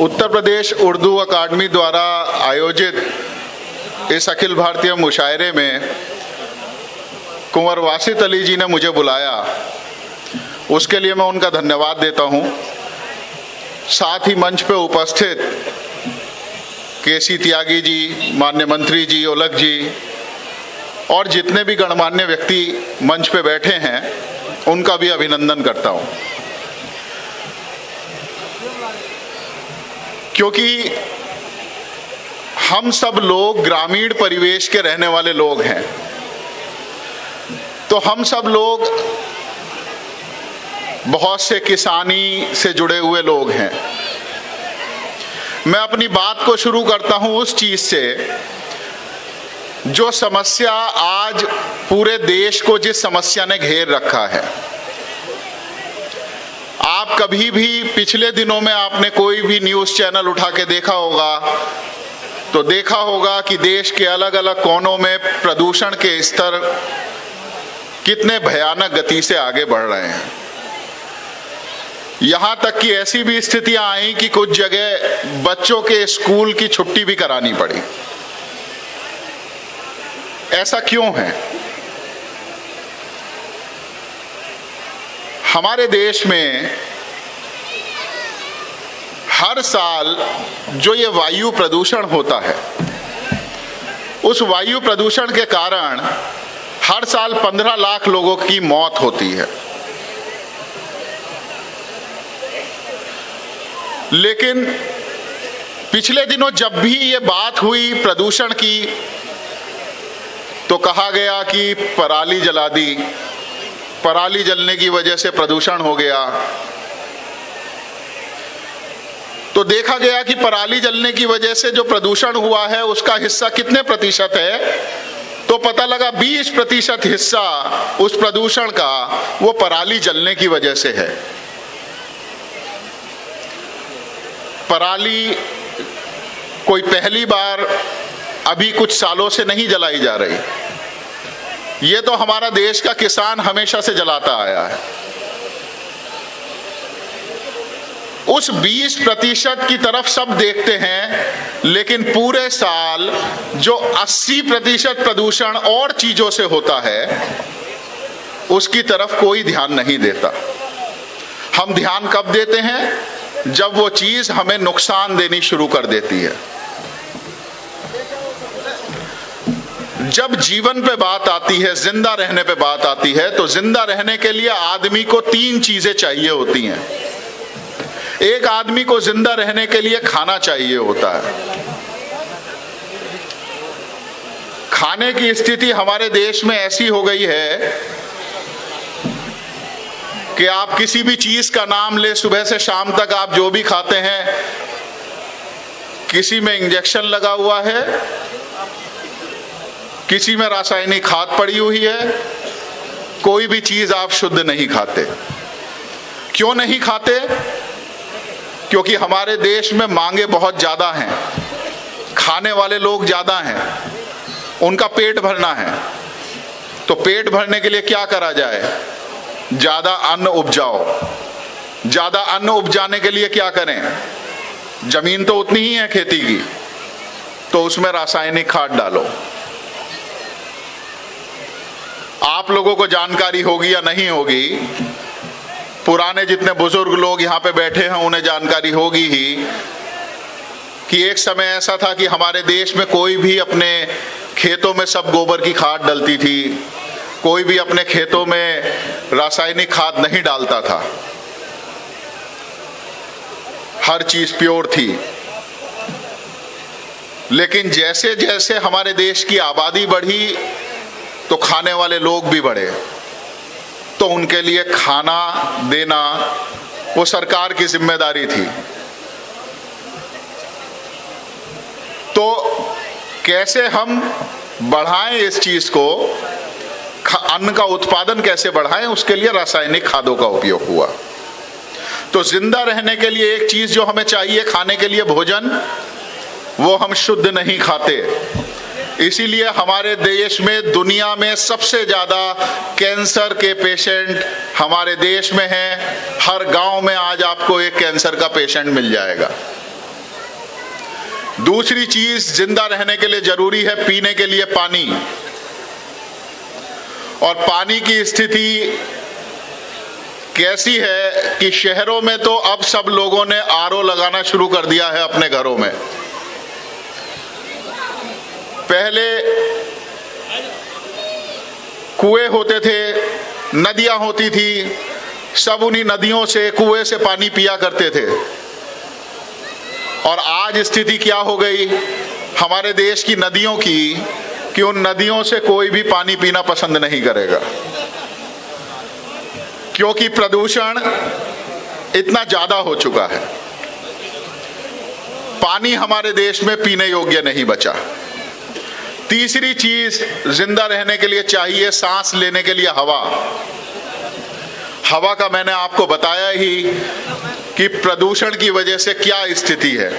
उत्तर प्रदेश उर्दू अकादमी द्वारा आयोजित इस अखिल भारतीय मुशायरे में कुंवर वासित अली जी ने मुझे बुलाया, उसके लिए मैं उनका धन्यवाद देता हूं। साथ ही मंच पे उपस्थित केसी त्यागी जी, माननीय मंत्री जी, ओलख जी और जितने भी गणमान्य व्यक्ति मंच पे बैठे हैं, उनका भी अभिनंदन करता हूं, क्योंकि हम सब लोग ग्रामीण परिवेश के रहने वाले लोग हैं। तो हम सब लोग बहुत से किसानी से जुड़े हुए लोग हैं। मैं अपनी बात को शुरू करता हूं उस चीज से जो समस्या आज पूरे देश को, जिस समस्या ने घेर रखा है। आप कभी भी पिछले दिनों में आपने कोई भी न्यूज़ चैनल उठा के देखा होगा तो देखा होगा कि देश के अलग अलग कोनों में प्रदूषण के स्तर कितने भयानक गति से आगे बढ़ रहे हैं। यहां तक कि ऐसी भी स्थितियां आई कि कुछ जगह बच्चों के स्कूल की छुट्टी भी करानी पड़ी। ऐसा क्यों है? हमारे देश में हर साल जो ये वायु प्रदूषण होता है, उस वायु प्रदूषण के कारण हर साल 15 लाख लोगों की मौत होती है। लेकिन पिछले दिनों जब भी ये बात हुई प्रदूषण की, तो कहा गया कि पराली जला दी, पराली जलने की वजह से प्रदूषण हो गया। तो देखा गया कि पराली जलने की वजह से जो प्रदूषण हुआ है उसका हिस्सा कितने प्रतिशत है, तो पता लगा 20% हिस्सा उस प्रदूषण का वो पराली जलने की वजह से है। पराली कोई पहली बार अभी कुछ सालों से नहीं जलाई जा रही, ये तो हमारा देश का किसान हमेशा से जलाता आया है। उस 20% की तरफ सब देखते हैं, लेकिन पूरे साल जो 80% प्रदूषण और चीजों से होता है, उसकी तरफ कोई ध्यान नहीं देता। हम ध्यान कब देते हैं? जब वो चीज हमें नुकसान देनी शुरू कर देती है। जब जीवन पे बात आती है, जिंदा रहने पे बात आती है, तो जिंदा रहने के लिए आदमी को 3 चीजें चाहिए होती हैं। एक आदमी को जिंदा रहने के लिए खाना चाहिए होता है। खाने की स्थिति हमारे देश में ऐसी हो गई है कि आप किसी भी चीज का नाम ले, सुबह से शाम तक आप जो भी खाते हैं, किसी में इंजेक्शन लगा हुआ है, किसी में रासायनिक खाद पड़ी हुई है। कोई भी चीज आप शुद्ध नहीं खाते। क्यों नहीं खाते? क्योंकि हमारे देश में मांगे बहुत ज्यादा हैं, खाने वाले लोग ज्यादा हैं, उनका पेट भरना है। तो पेट भरने के लिए क्या करा जाए? ज्यादा अन्न उपजाओ। ज्यादा अन्न उपजाने के लिए क्या करें? जमीन तो उतनी ही है खेती की, तो उसमें रासायनिक खाद डालो। आप लोगों को जानकारी होगी या नहीं होगी, पुराने जितने बुजुर्ग लोग यहाँ पे बैठे हैं उन्हें जानकारी होगी ही कि एक समय ऐसा था कि हमारे देश में कोई भी अपने खेतों में सब गोबर की खाद डलती थी, कोई भी अपने खेतों में रासायनिक खाद नहीं डालता था। हर चीज प्योर थी। लेकिन जैसे जैसे हमारे देश की आबादी बढ़ी, तो खाने वाले लोग भी बढ़े, तो उनके लिए खाना देना वो सरकार की जिम्मेदारी थी। तो कैसे हम बढ़ाएं इस चीज को, अन्न का उत्पादन कैसे बढ़ाएं, उसके लिए रासायनिक खादों का उपयोग हुआ। तो जिंदा रहने के लिए एक चीज जो हमें चाहिए खाने के लिए, भोजन, वो हम शुद्ध नहीं खाते। इसीलिए हमारे देश में, दुनिया में सबसे ज्यादा कैंसर के पेशेंट हमारे देश में हैं। हर गांव में आज आपको एक कैंसर का पेशेंट मिल जाएगा। दूसरी चीज, जिंदा रहने के लिए जरूरी है पीने के लिए पानी। और पानी की स्थिति कैसी है कि शहरों में तो अब सब लोगों ने आरओ लगाना शुरू कर दिया है अपने घरों में। पहले कुएं होते थे, नदियां होती थी, सब उन्हीं नदियों से, कुएं से पानी पिया करते थे। और आज स्थिति क्या हो गई हमारे देश की नदियों की कि उन नदियों से कोई भी पानी पीना पसंद नहीं करेगा, क्योंकि प्रदूषण इतना ज्यादा हो चुका है। पानी हमारे देश में पीने योग्य नहीं बचा। तीसरी चीज जिंदा रहने के लिए चाहिए, सांस लेने के लिए हवा। हवा का मैंने आपको बताया ही कि प्रदूषण की वजह से क्या स्थिति है,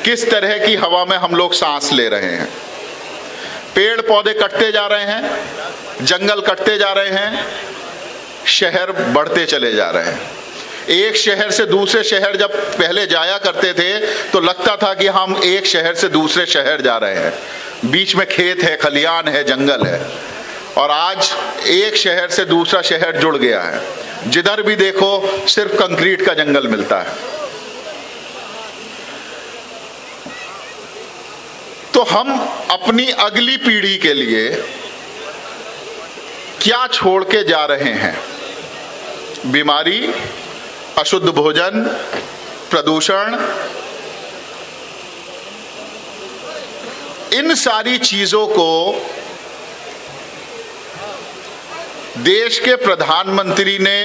किस तरह की हवा में हम लोग सांस ले रहे हैं। पेड़ पौधे कटते जा रहे हैं, जंगल कटते जा रहे हैं, शहर बढ़ते चले जा रहे हैं। एक शहर से दूसरे शहर जब पहले जाया करते थे तो लगता था कि हम एक शहर से दूसरे शहर जा रहे हैं, बीच में खेत है, खलियान है, जंगल है। और आज एक शहर से दूसरा शहर जुड़ गया है, जिधर भी देखो सिर्फ कंक्रीट का जंगल मिलता है। तो हम अपनी अगली पीढ़ी के लिए क्या छोड़ के जा रहे हैं? बीमारी, अशुद्ध भोजन, प्रदूषण, इन सारी चीजों को देश के प्रधानमंत्री ने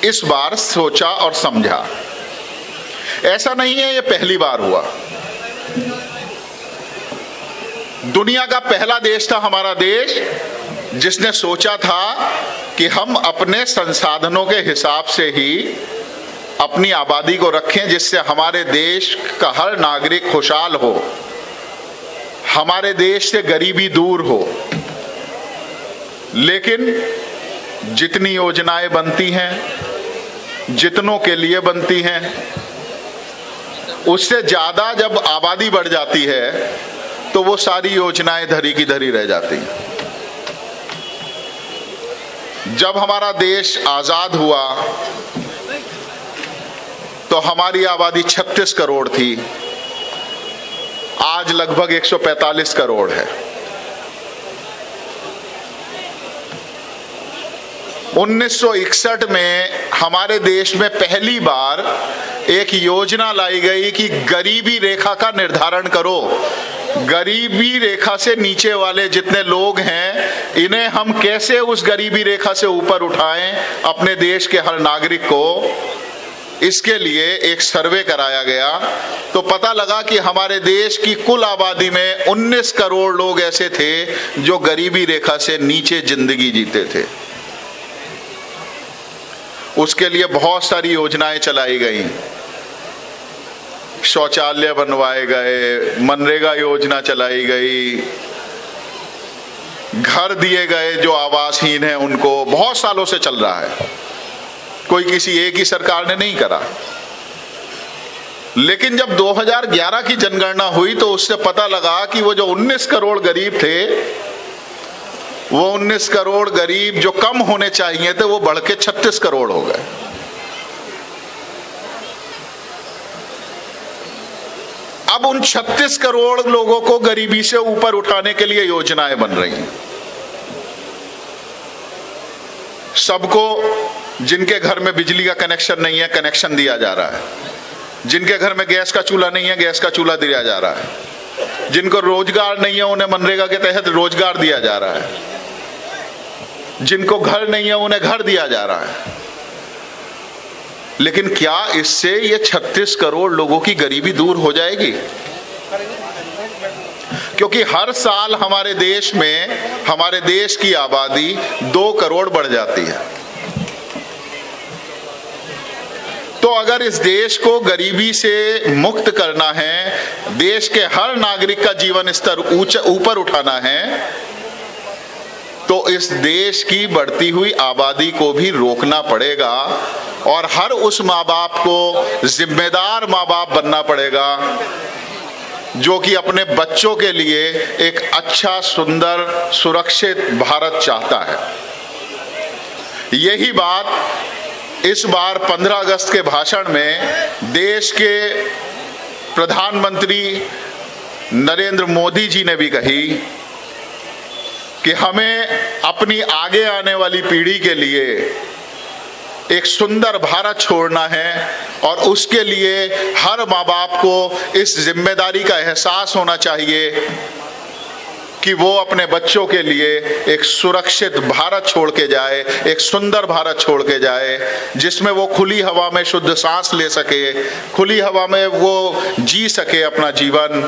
इस बार सोचा और समझा। ऐसा नहीं है ये पहली बार हुआ। दुनिया का पहला देश था हमारा देश जिसने सोचा था कि हम अपने संसाधनों के हिसाब से ही अपनी आबादी को रखें, जिससे हमारे देश का हर नागरिक खुशहाल हो, हमारे देश से गरीबी दूर हो। लेकिन जितनी योजनाएं बनती हैं, जितनों के लिए बनती हैं, उससे ज्यादा जब आबादी बढ़ जाती है तो वो सारी योजनाएं धरी की धरी रह जाती हैं। जब हमारा देश आजाद हुआ तो हमारी आबादी 36 करोड़ थी, आज लगभग 145 करोड़ है। 1961 में हमारे देश में पहली बार एक योजना लाई गई कि गरीबी रेखा का निर्धारण करो। गरीबी रेखा से नीचे वाले जितने लोग हैं, इन्हें हम कैसे उस गरीबी रेखा से ऊपर उठाएं, अपने देश के हर नागरिक को। इसके लिए एक सर्वे कराया गया तो पता लगा कि हमारे देश की कुल आबादी में 19 करोड़ लोग ऐसे थे जो गरीबी रेखा से नीचे जिंदगी जीते थे। उसके लिए बहुत सारी योजनाएं चलाई गई, शौचालय बनवाए गए, मनरेगा योजना चलाई गई, घर दिए गए जो आवासहीन हैं उनको। बहुत सालों से चल रहा है, कोई किसी एक ही सरकार ने नहीं करा। लेकिन जब 2011 की जनगणना हुई तो उससे पता लगा कि वो जो 19 करोड़ गरीब थे, वो 19 करोड़ गरीब जो कम होने चाहिए थे वो बढ़ के 36 करोड़ हो गए। अब उन 36 करोड़ लोगों को गरीबी से ऊपर उठाने के लिए योजनाएं बन रही हैं। सबको, जिनके घर में बिजली का कनेक्शन नहीं है, कनेक्शन दिया जा रहा है। जिनके घर में गैस का चूल्हा नहीं है, गैस का चूल्हा दिया जा रहा है। जिनको रोजगार नहीं है, उन्हें मनरेगा के तहत रोजगार दिया जा रहा है। जिनको घर नहीं है, उन्हें घर दिया जा रहा है। लेकिन क्या इससे ये 36 करोड़ लोगों की गरीबी दूर हो जाएगी? क्योंकि हर साल हमारे देश में, हमारे देश की आबादी 2 करोड़ बढ़ जाती है। तो अगर इस देश को गरीबी से मुक्त करना है, देश के हर नागरिक का जीवन स्तर ऊपर उठाना है, तो इस देश की बढ़ती हुई आबादी को भी रोकना पड़ेगा। और हर उस माँ बाप को जिम्मेदार माँ बाप बनना पड़ेगा जो कि अपने बच्चों के लिए एक अच्छा, सुंदर, सुरक्षित भारत चाहता है। यही बात इस बार 15 अगस्त के भाषण में देश के प्रधानमंत्री नरेंद्र मोदी जी ने भी कही कि हमें अपनी आगे आने वाली पीढ़ी के लिए एक सुंदर भारत छोड़ना है और उसके लिए हर माँ बाप को इस जिम्मेदारी का एहसास होना चाहिए कि वो अपने बच्चों के लिए एक सुरक्षित भारत छोड़ के जाए, एक सुंदर भारत छोड़ के जाए जिसमें वो खुली हवा में शुद्ध सांस ले सके, खुली हवा में वो जी सके अपना जीवन,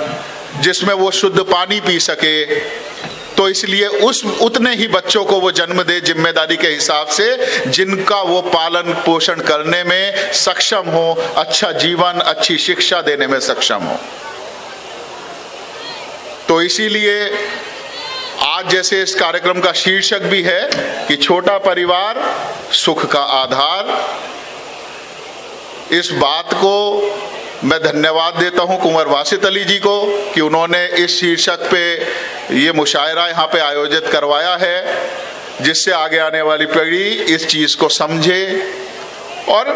जिसमें वो शुद्ध पानी पी सके। तो इसलिए उतने ही बच्चों को वो जन्म दे जिम्मेदारी के हिसाब से जिनका वो पालन पोषण करने में सक्षम हो, अच्छा जीवन, अच्छी शिक्षा देने में सक्षम हो। तो इसीलिए आज जैसे इस कार्यक्रम का शीर्षक भी है कि छोटा परिवार सुख का आधार, इस बात को मैं धन्यवाद देता हूं कुंवर वासित अली जी को कि उन्होंने इस शीर्षक पे ये मुशायरा यहाँ पे आयोजित करवाया है, जिससे आगे आने वाली पीढ़ी इस चीज़ को समझे और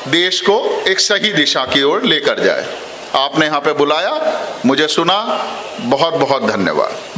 देश को एक सही दिशा की ओर लेकर जाए। आपने यहाँ पे बुलाया, मुझे सुना, बहुत बहुत धन्यवाद।